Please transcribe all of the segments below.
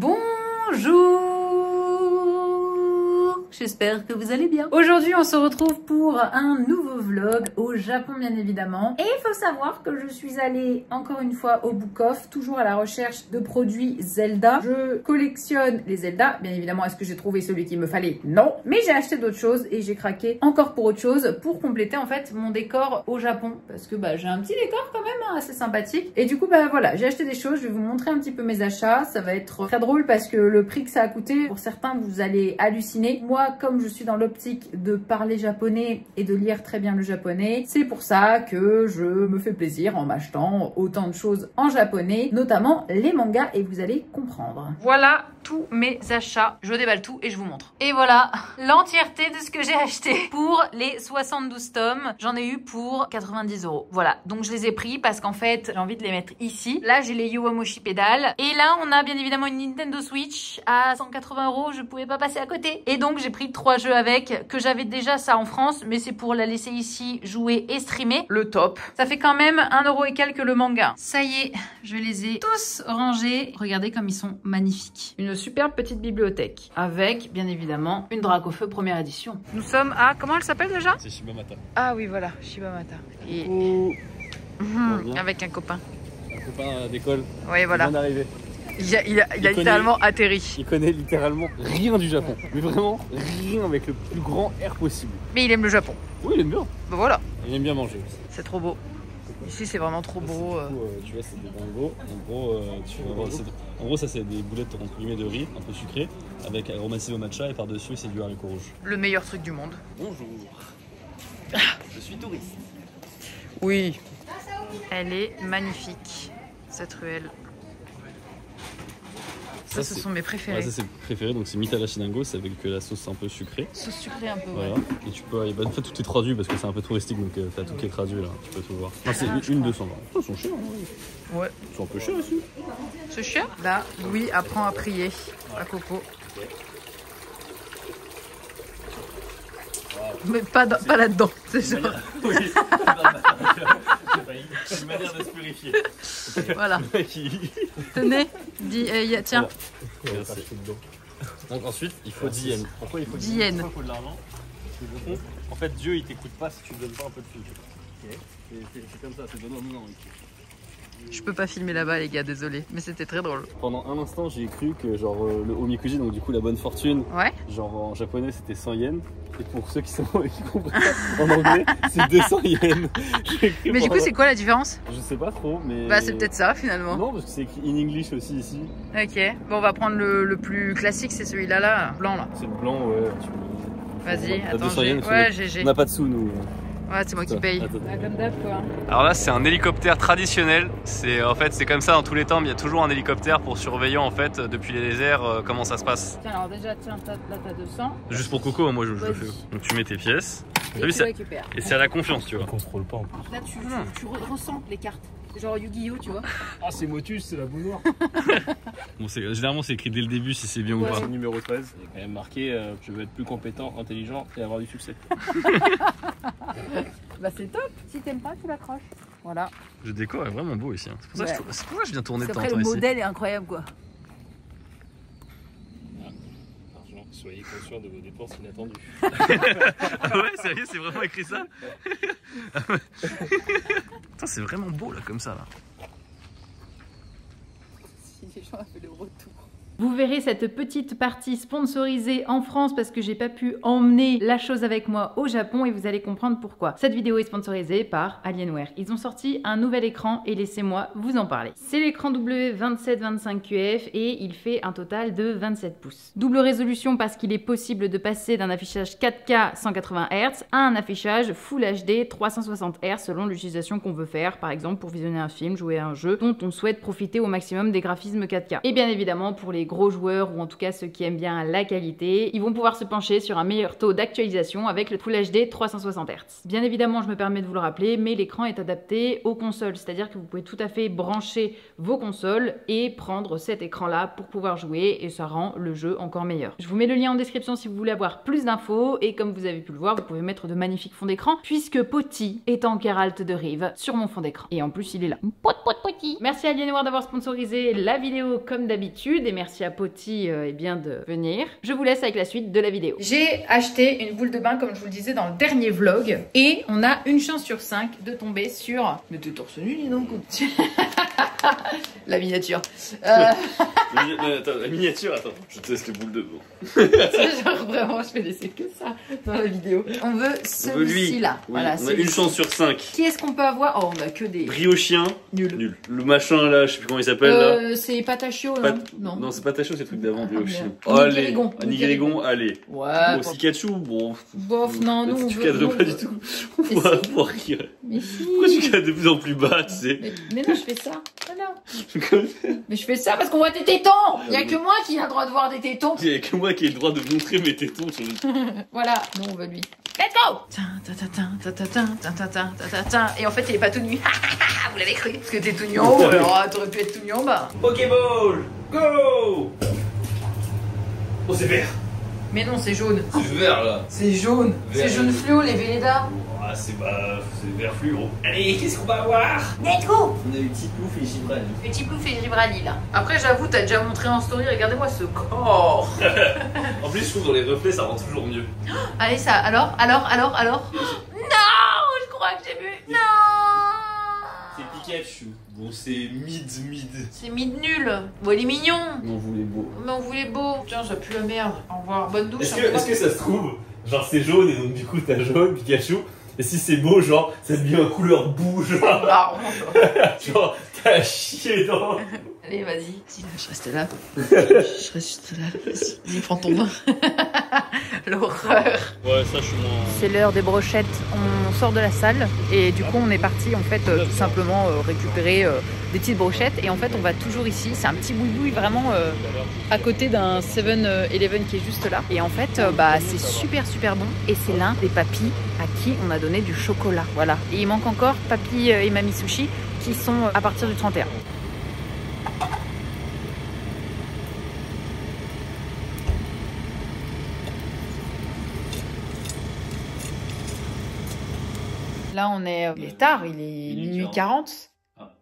Bonjour, j'espère que vous allez bien. Aujourd'hui on se retrouve pour un nouveau vlog au Japon bien évidemment. Et il faut savoir que je suis allée encore une fois au Book Off, toujours à la recherche de produits Zelda. Je collectionne les Zelda, bien évidemment. Est-ce que j'ai trouvé celui qu'il me fallait? Non. Mais j'ai acheté d'autres choses et j'ai craqué encore pour autre chose pour compléter en fait mon décor au Japon. Parce que j'ai un petit décor quand même assez sympathique. Et du coup voilà, j'ai acheté des choses, je vais vous montrer un petit peu mes achats. Ça va être très drôle parce que le prix que ça a coûté, pour certains vous allez halluciner. Moi, comme je suis dans l'optique de parler japonais et de lire très bien le japonais, c'est pour ça que je me fais plaisir en m'achetant autant de choses en japonais, notamment les mangas, et vous allez comprendre. Voilà tous mes achats, je déballe tout et je vous montre. Et voilà l'entièreté de ce que j'ai acheté pour les 72 tomes. J'en ai eu pour 90 €. Voilà, donc je les ai pris parce qu'en fait j'ai envie de les mettre ici. Là j'ai les Yowamushi pédales et là on a bien évidemment une Nintendo Switch à 180 €. Je pouvais pas passer à côté et donc j'ai pris 3 jeux avec, que j'avais déjà ça en France, mais c'est pour la laisser ici jouer et streamer. Le top. Ça fait quand même 1 € et quelques le manga. Ça y est, je les ai tous rangés. Regardez comme ils sont magnifiques. Une superbe petite bibliothèque avec bien évidemment une Dracofeu première édition. Nous sommes à, comment elle s'appelle déjà? C'est Shibamata. Ah oui voilà, Shibamata. Et avec un copain. Un copain d'école. Oui voilà. Il vient d'arriver. Il a littéralement atterri. Il connaît littéralement rien du Japon. Mais vraiment rien, avec le plus grand air possible. Mais il aime le Japon. Oui, il aime bien. Ben voilà. Il aime bien manger aussi. C'est trop beau. Ici c'est vraiment trop beau. Tu vois, c'est des bongos. En gros, ça c'est des boulettes entre guillemets de riz, un peu sucré, avec aromatisé au matcha, et par-dessus c'est du haricot rouge. Le meilleur truc du monde. Bonjour. Je suis touriste. Oui. Elle est magnifique, cette ruelle. Ça, ce sont mes préférés. Ouais, ça c'est préféré, donc c'est Mitarashi Dango, c'est avec la sauce un peu sucrée. Sauce sucrée un peu, voilà. Ouais. Et tu peux, en fait tout est traduit parce que c'est un peu touristique, donc t'as tout qui est traduit là, tu peux tout voir. Non, c'est une 200 €. Ils sont chers, hein. Ouais. Ils sont un peu chers aussi. C'est cher. Là, Louis apprend à prier à Coco. Mais pas là-dedans, c'est genre. Oui, c'est une manière de se purifier. Voilà. Tenez, dis, tiens. Merci. Donc ensuite, il faut 10 yens. Pourquoi il faut 10 yens? Pourquoi il faut de l'argent? En fait, Dieu il t'écoute pas si tu lui donnes pas un peu de fric. C'est comme ça, c'est donnant. Je peux pas filmer là-bas les gars, désolé, mais c'était très drôle. Pendant un instant j'ai cru que genre le omikuji, donc du coup la bonne fortune, ouais. Genre en japonais c'était 100 yens, et pour ceux qui comprennent en anglais c'est 200 yens. Mais du coup c'est quoi la différence? Je sais pas trop, mais... Bah c'est peut-être ça finalement. Non, parce que c'est écrit in English aussi ici. Ok, bon on va prendre le plus classique, c'est celui-là là, blanc là. C'est le blanc, ouais. Vas-y, attends, on n'a pas de sous nous. Ouais, c'est moi qui paye. Ah, comme d'hab quoi. Alors là c'est un hélicoptère traditionnel, c'est comme ça dans tous les temps, mais il y a toujours un hélicoptère pour surveiller en fait depuis les déserts comment ça se passe. Tiens alors déjà là t'as 200. Juste pour Coco, moi je le fais. Donc tu mets tes pièces. Et tu récupères. Et c'est à la confiance tu vois. On contrôle pas en plus. Là tu ressens les cartes. Genre Yu-Gi-Oh tu vois. Ah c'est Motus, c'est la boule noire. Bon, généralement c'est écrit dès le début si c'est bien ou pas. Numéro 13, il est quand même marqué je veux être plus compétent, intelligent et avoir du succès. Bah c'est top. Si t'aimes pas tu l'accroches. Voilà. Le décor est vraiment beau ici. C'est pour ça que je viens tourner de temps en Après temps le ici. modèle est incroyable quoi. Soyez conscient de vos dépenses inattendues. Ah ouais, sérieux, c'est vraiment écrit ça? Putain, c'est vraiment beau là, comme ça là. Si les gens avaient le retour. Vous verrez cette petite partie sponsorisée en France parce que j'ai pas pu emmener la chose avec moi au Japon et vous allez comprendre pourquoi. Cette vidéo est sponsorisée par Alienware. Ils ont sorti un nouvel écran et laissez-moi vous en parler. C'est l'écran W2725QF et il fait un total de 27 pouces. Double résolution parce qu'il est possible de passer d'un affichage 4K 180 Hz à un affichage Full HD 360 Hz selon l'utilisation qu'on veut faire, par exemple pour visionner un film, jouer à un jeu dont on souhaite profiter au maximum des graphismes 4K. Et bien évidemment pour les gros joueurs ou en tout cas ceux qui aiment bien la qualité, ils vont pouvoir se pencher sur un meilleur taux d'actualisation avec le Full HD 360 Hz. Bien évidemment, je me permets de vous le rappeler, mais l'écran est adapté aux consoles, c'est-à-dire que vous pouvez tout à fait brancher vos consoles et prendre cet écran-là pour pouvoir jouer et ça rend le jeu encore meilleur. Je vous mets le lien en description si vous voulez avoir plus d'infos et comme vous avez pu le voir, vous pouvez mettre de magnifiques fonds d'écran puisque Poti est en Geralt de Rive sur mon fond d'écran. Et en plus, il est là. Poti. Merci à Alienware d'avoir sponsorisé la vidéo comme d'habitude et merci merci à Poti de venir. Je vous laisse avec la suite de la vidéo. J'ai acheté une boule de bain comme je vous le disais dans le dernier vlog et on a une chance sur 5 de tomber sur... Mais t'es torse nu, dis donc. La miniature. Attends, la miniature, attends, je teste les boules de bain. C'est genre vraiment, je fais laisser que ça dans la vidéo. On veut celui-ci là. Oui, voilà, on a une chance sur 5. Qui est-ce qu'on peut avoir? Oh, on a que des... Briochien. Nul. Le machin là, je sais plus comment il s'appelle là. C'est patachio, non? Non, c'est patachio, c'est le truc d'avant, briochien. Allez. Nigérigon, allez. Ouais. Bon, Pikachu, bon. Bof, non, nous. Tu cadres pas du tout. On va voir rire. Mais si. Pourquoi tu cadres de plus en plus bas, tu sais? Mais non, je fais ça. Voilà. Mais je fais ça parce qu'on voit tes tétons. Il y a que moi qui a le droit de voir des tétons. Il y a que moi qui ai le droit de montrer mes tétons sur le... Voilà, nous on veut lui. Let's go. Et en fait il est pas tout nu. Vous l'avez cru. Parce que t'es tout nu en haut, alors t'aurais pu être tout nu en bas. Pokéball, go. Oh, c'est vert. Mais non, c'est jaune. C'est vert là. C'est jaune. C'est jaune fluo les Véleda. Ah, c'est vert fluo. Allez, qu'est-ce qu'on va avoir? Let's go. On a eu Petit Plouf et Gibralli. Petit Plouf et Gibralli là. Après j'avoue, t'as déjà montré en story, regardez-moi ce corps. En plus, je trouve dans les reflets, ça rend toujours mieux. Allez, ça, alors Non, je crois que j'ai vu. Non. C'est Pikachu. Bon, c'est mid. C'est mid nul. Bon, il est mignon. Mais on voulait beau. Mais on voulait beau. Tiens, ça pue la merde. Au revoir, bonne douche. Est-ce que ça se trouve, genre c'est jaune et donc du coup t'as jaune Pikachu? Et si c'est beau, genre ça devient en couleur boue, genre. Genre t'as chié dans. Allez, vas-y. Si, là, je reste là. Je reste là. Vas-y, prends ton bain. L'horreur. Ouais, ça je suis moins. C'est l'heure des brochettes. On sort de la salle et du coup on est parti en fait tout simplement récupérer des petites brochettes et en fait on va toujours ici. C'est un petit boui-boui vraiment à côté d'un 7-Eleven qui est juste là. Et en fait c'est super bon et c'est l'un des papis à qui on a donné du chocolat. Voilà. Et il manque encore Papy et Mamie Sushi qui sont à partir du 31. Là, on est... Il est tard, il est minuit 40. Ah,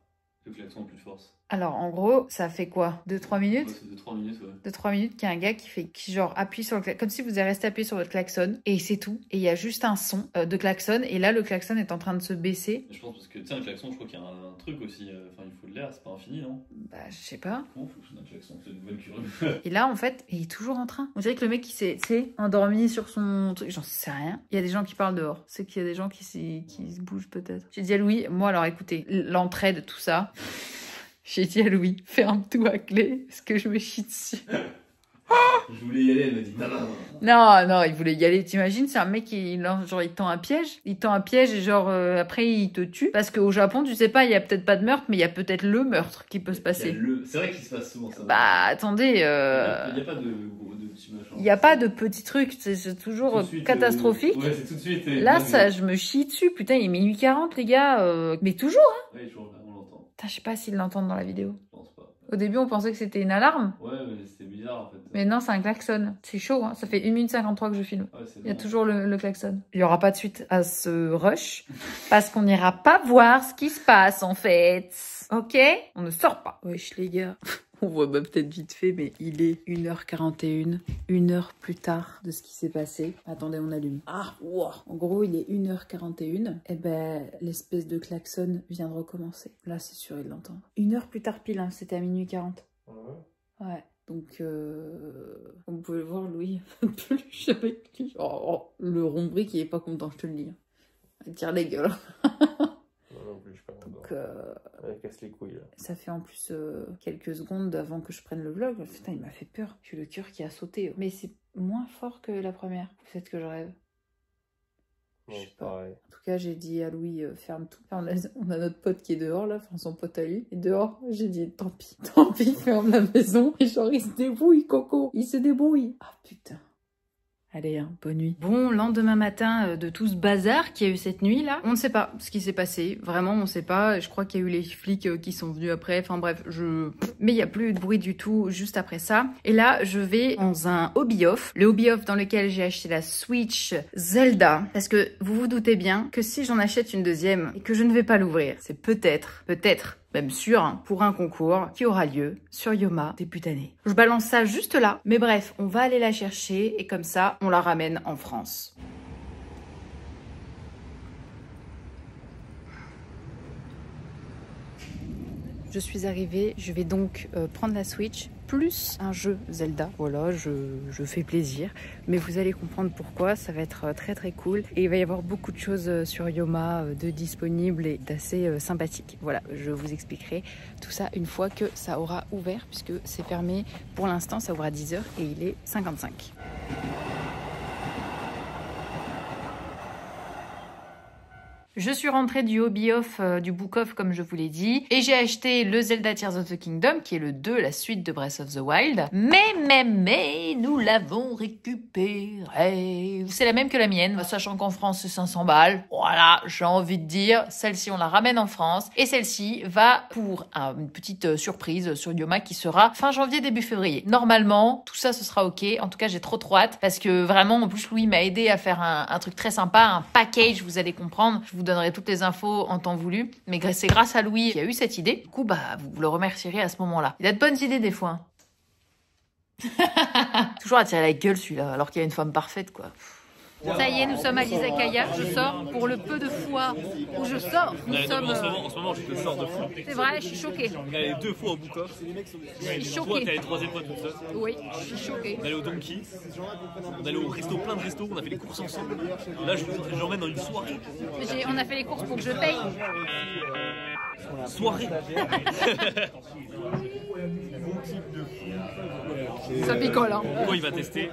le klaxon plus de force. Alors, en gros, ça fait quoi? 2-3 minutes? Ouais, c'est 2-3 minutes, ouais. 2-3 minutes qu'il y a un gars qui genre appuie sur le klaxon, comme si vous avez resté appuyé sur votre klaxon, et c'est tout. Et il y a juste un son de klaxon, et là, le klaxon est en train de se baisser. Je pense parce que, tu sais, un klaxon, je crois qu'il y a un truc aussi, enfin, il faut de l'air, c'est pas infini, non? Bah, je sais pas. Comment fonctionne un klaxon? C'est une bonne curieuse. Et là, en fait, il est toujours en train. On dirait que le mec, il s'est endormi sur son truc, j'en sais rien. Il y a des gens qui parlent dehors. C'est qu'il y a des gens qui se bougent peut-être. J'ai dit à Louis, moi, alors écoutez, l'entraide, tout ça... J'ai dit à Louis, ferme tout à clé, parce que je me chie dessus. Je voulais y aller, elle m'a dit non. Non, il voulait y aller. T'imagines, c'est un mec qui il tend un piège. Il tend un piège et genre après il te tue. Parce qu'au Japon, tu sais pas, il y a peut-être pas de meurtre, mais il y a peut-être le meurtre qui peut se passer. C'est vrai qu'il se passe souvent ça. Bah attendez. Il n'y a pas de petits machins. Il n'y a pas de petits trucs, c'est toujours catastrophique. Ouais, c'est tout de suite. Là, ça, je me chie dessus. Putain, il est minuit 40, les gars. Mais toujours, hein. Ouais, toujours, on l'entend. Putain, je sais pas s'ils l'entendent dans la vidéo. Je pense pas. Au début, on pensait que c'était une alarme. Ouais, mais c'était bizarre en fait. Mais non, c'est un klaxon. C'est chaud, hein. Ça fait 1 minute 53 que je filme. Ouais, il y a toujours le klaxon. Il n'y aura pas de suite à ce rush. Parce qu'on n'ira pas voir ce qui se passe, en fait. Ok? On ne sort pas. Wesh, les gars. On voit bah, peut-être vite fait, mais il est 1h41. 1 heure plus tard de ce qui s'est passé. Attendez, on allume. Ah, wow. En gros, il est 1h41. Et ben, l'espèce de klaxon vient de recommencer. Là, c'est sûr, il l'entend. 1 heure plus tard pile, hein. C'était à minuit 40. Ouais. Donc, vous pouvez le voir, Louis, peluche avec lui. Oh, le rombri qui est pas content, je te le dis. Il tire les gueules. Non plus, je suis pas content. Donc, elle casse les couilles là. ça fait en plus quelques secondes avant que je prenne le vlog. Putain, il m'a fait peur. J'ai le cœur qui a sauté. Mais c'est moins fort que la première. Peut-être que je rêve. Je sais pas. Pareil. En tout cas, j'ai dit à Louis, ferme tout. On a notre pote qui est dehors, là, enfin son pote à lui. Et dehors, j'ai dit, tant pis, ferme la maison. Et genre, il se débrouille, Coco. Il se débrouille. Ah, putain. Allez, hein, bonne nuit. Bon, lendemain matin de tout ce bazar qu'il y a eu cette nuit-là, on ne sait pas ce qui s'est passé. Vraiment, on ne sait pas. Je crois qu'il y a eu les flics qui sont venus après. Enfin bref, mais il n'y a plus de bruit du tout juste après ça. Et là, je vais dans un hobby off. Le hobby off dans lequel j'ai acheté la Switch Zelda. Parce que vous vous doutez bien que si j'en achète une deuxième et que je ne vais pas l'ouvrir, c'est peut-être, même sûr, hein, pour un concours qui aura lieu sur Yoma début d'année. Je balance ça juste là, mais bref, on va aller la chercher et comme ça, on la ramène en France. Je suis arrivée, je vais donc prendre la Switch plus un jeu Zelda. Voilà, je fais plaisir, mais vous allez comprendre pourquoi, ça va être très très cool. Et il va y avoir beaucoup de choses sur Yoma de disponibles et d'assez sympathiques. Voilà, je vous expliquerai tout ça une fois que ça aura ouvert, puisque c'est fermé pour l'instant, ça ouvre à 10h et il est 55. Je suis rentrée du hobby off, du book off comme je vous l'ai dit, et j'ai acheté le Zelda Tears of the Kingdom, qui est le 2, la suite de Breath of the Wild. Mais, nous l'avons récupérée. C'est la même que la mienne, sachant qu'en France c'est 500 balles. Voilà, j'ai envie de dire, celle-ci on la ramène en France, et celle-ci va pour une petite surprise sur Yoma qui sera fin janvier, début février. Normalement, tout ça ce sera ok, en tout cas j'ai trop hâte, parce que vraiment, en plus Louis m'a aidé à faire un truc très sympa, un package, vous allez comprendre. Je vous donnerai toutes les infos en temps voulu, mais c'est grâce à Louis qui a eu cette idée. Du coup, vous le remercierez à ce moment-là. Il a de bonnes idées des fois. Hein. Toujours à tirer la gueule celui-là, alors qu'il y a une femme parfaite, quoi. Ça y est, nous sommes à l'Izakaya. Je sors pour le peu de fois où je sors. Nous sommes... En ce moment, je te sors de fou. C'est vrai, je suis choquée. On est allé 2 fois au Book-Off. Je suis choquée. Toi, t'es allé 3e fois toute seule. Oui, je suis choquée. On est allé au Donkey. On est allé au resto, plein de restos. On a fait les courses ensemble. Là, je l'emmène dans une soirée. On a fait les courses pour que je paye. Soirée. Ça picole, hein. Coco, il va tester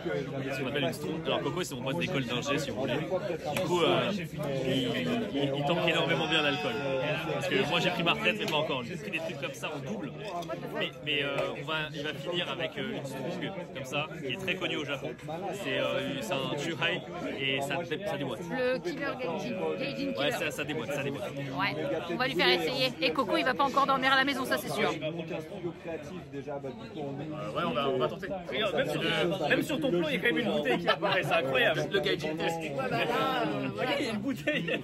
ce qu'on appelle une stone. Alors Coco, c'est mon pote d'école d'ingé, si vous voulez. Du coup, il tank énormément bien l'alcool. Parce que moi, j'ai pris ma retraite, mais pas encore. J'ai pris des trucs comme ça en double. Mais il va finir avec une strong comme ça, qui est très connue au Japon. C'est un Chuhai et ça déboîte. Le Killer Gaijin Killer. Ouais, ça déboîte, ça déboîte. Ouais, on va lui faire essayer. Et Coco, il va pas encore dormir à la maison, ça c'est sûr. Ouais, on va tenter. Regarde, même sur ton plan, il y a quand même une bouteille qui apparaît, c'est incroyable. Le Gaijin test. Ouais, bah là, regarde, il y a une bouteille.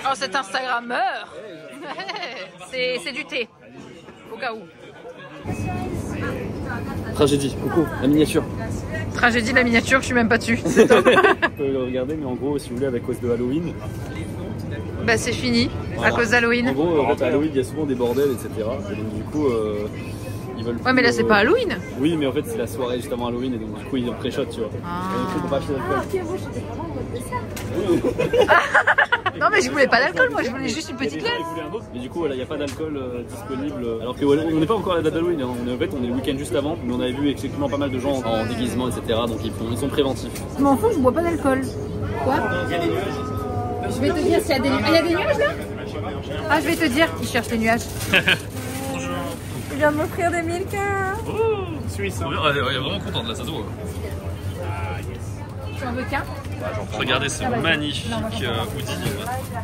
Oh, cet Instagrammeur. C'est du thé, au cas où. Tragédie, Coco, la miniature. Tragédie, la miniature, je suis même pas dessus. On peut le regarder, mais en gros, si vous voulez, avec cause de Halloween. Bah c'est fini, Voilà. à cause d'Halloween. En gros, en fait, à Halloween, il y a souvent des bordels, etc. Et donc, du coup, ils veulent. Ouais, mais là c'est pas Halloween. Oui, mais en fait, c'est la soirée juste avant Halloween, et donc du coup, ils en pré-shot, tu vois. Et donc, on peut pas acheter d'alcool. Non, mais je voulais pas d'alcool, moi je voulais juste une petite glace. Mais du coup, voilà, il n'y a pas d'alcool disponible. Alors que voilà, on n'est pas encore à la date d'Halloween, hein. En fait, on est le week-end juste avant, mais on avait vu effectivement pas mal de gens en déguisement, etc. Donc ils sont préventifs. Je m'en fous, je bois pas d'alcool. Quoi? Je vais te dire s'il y a des nuages. Il y a des nuages là? Ah, je vais te dire, il cherche les nuages. Il vient de m'offrir des Milka. Oh, Suisse. Il est vraiment contente là, ça se voit. Tu en veux qu'un? Regardez ce magnifique hoodie.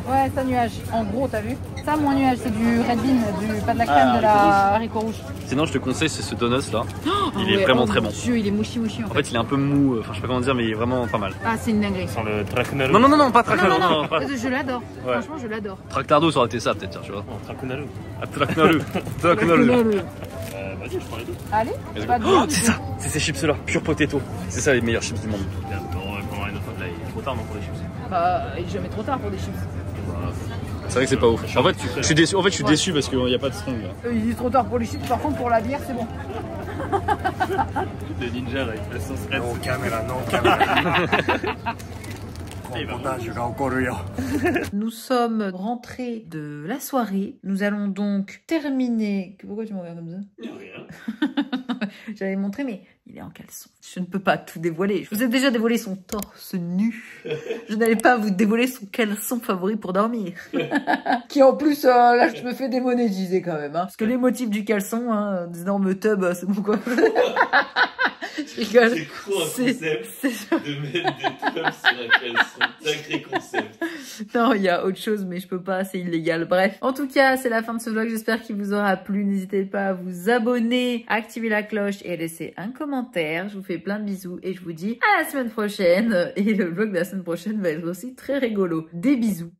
Ouais, c'est un nuage. En gros, t'as vu? Ça, mon nuage, c'est du Red Bean, pas de la crème, de la haricot rouge. Sinon, je te conseille, c'est ce donut là. Il est ouais, vraiment très bon. Dieu, il est mouchi en fait. En fait, il est un peu mou, enfin, je sais pas comment dire, mais il est vraiment pas mal. Ah, c'est une dinguerie. Sans le Trakunalu. Non, pas Trakunalu. Non, je l'adore. Ouais. Franchement, je l'adore. Tractardo, ça aurait été ça, peut-être, tu vois. Trakunalu. Ah, Trakunalu. Trakunalu. Vas-y, je prends les deux. Allez, Let's pas go. de Oh, goût, c'est ça, c'est ces chips là, pure potato. C'est ça les meilleurs chips du monde. Là, il est trop tard non, pour les chips. Bah, il est jamais trop tard pour des chips. C'est vrai que c'est pas ouf. En fait, je suis déçu. En fait, je suis déçu parce qu'il n'y a pas de strong là. Il est trop tard pour les chips, par contre, pour la bière, c'est bon. Le ninja là, il fait son stress. Non caméra, non caméra. Nous sommes rentrés de la soirée. Nous allons donc terminer. Pourquoi tu me regardes comme ça? J'allais montrer, mais il est en caleçon. Je ne peux pas tout dévoiler. Je vous ai déjà dévoilé son torse nu. Je n'allais pas vous dévoiler son caleçon favori pour dormir. Qui en plus, là, je me fais démonétiser quand même. Hein. Parce que les motifs du caleçon, hein, des énormes tubs, c'est bon quoi. Je rigole. C'est quoi un concept de mettre des tops sur un caleçon? Sacré concept. Non, il y a autre chose, mais je peux pas, c'est illégal. Bref. En tout cas, c'est la fin de ce vlog. J'espère qu'il vous aura plu. N'hésitez pas à vous abonner, à activer la cloche et à laisser un commentaire. Je vous fais plein de bisous et je vous dis à la semaine prochaine. Et le vlog de la semaine prochaine va être aussi très rigolo. Des bisous.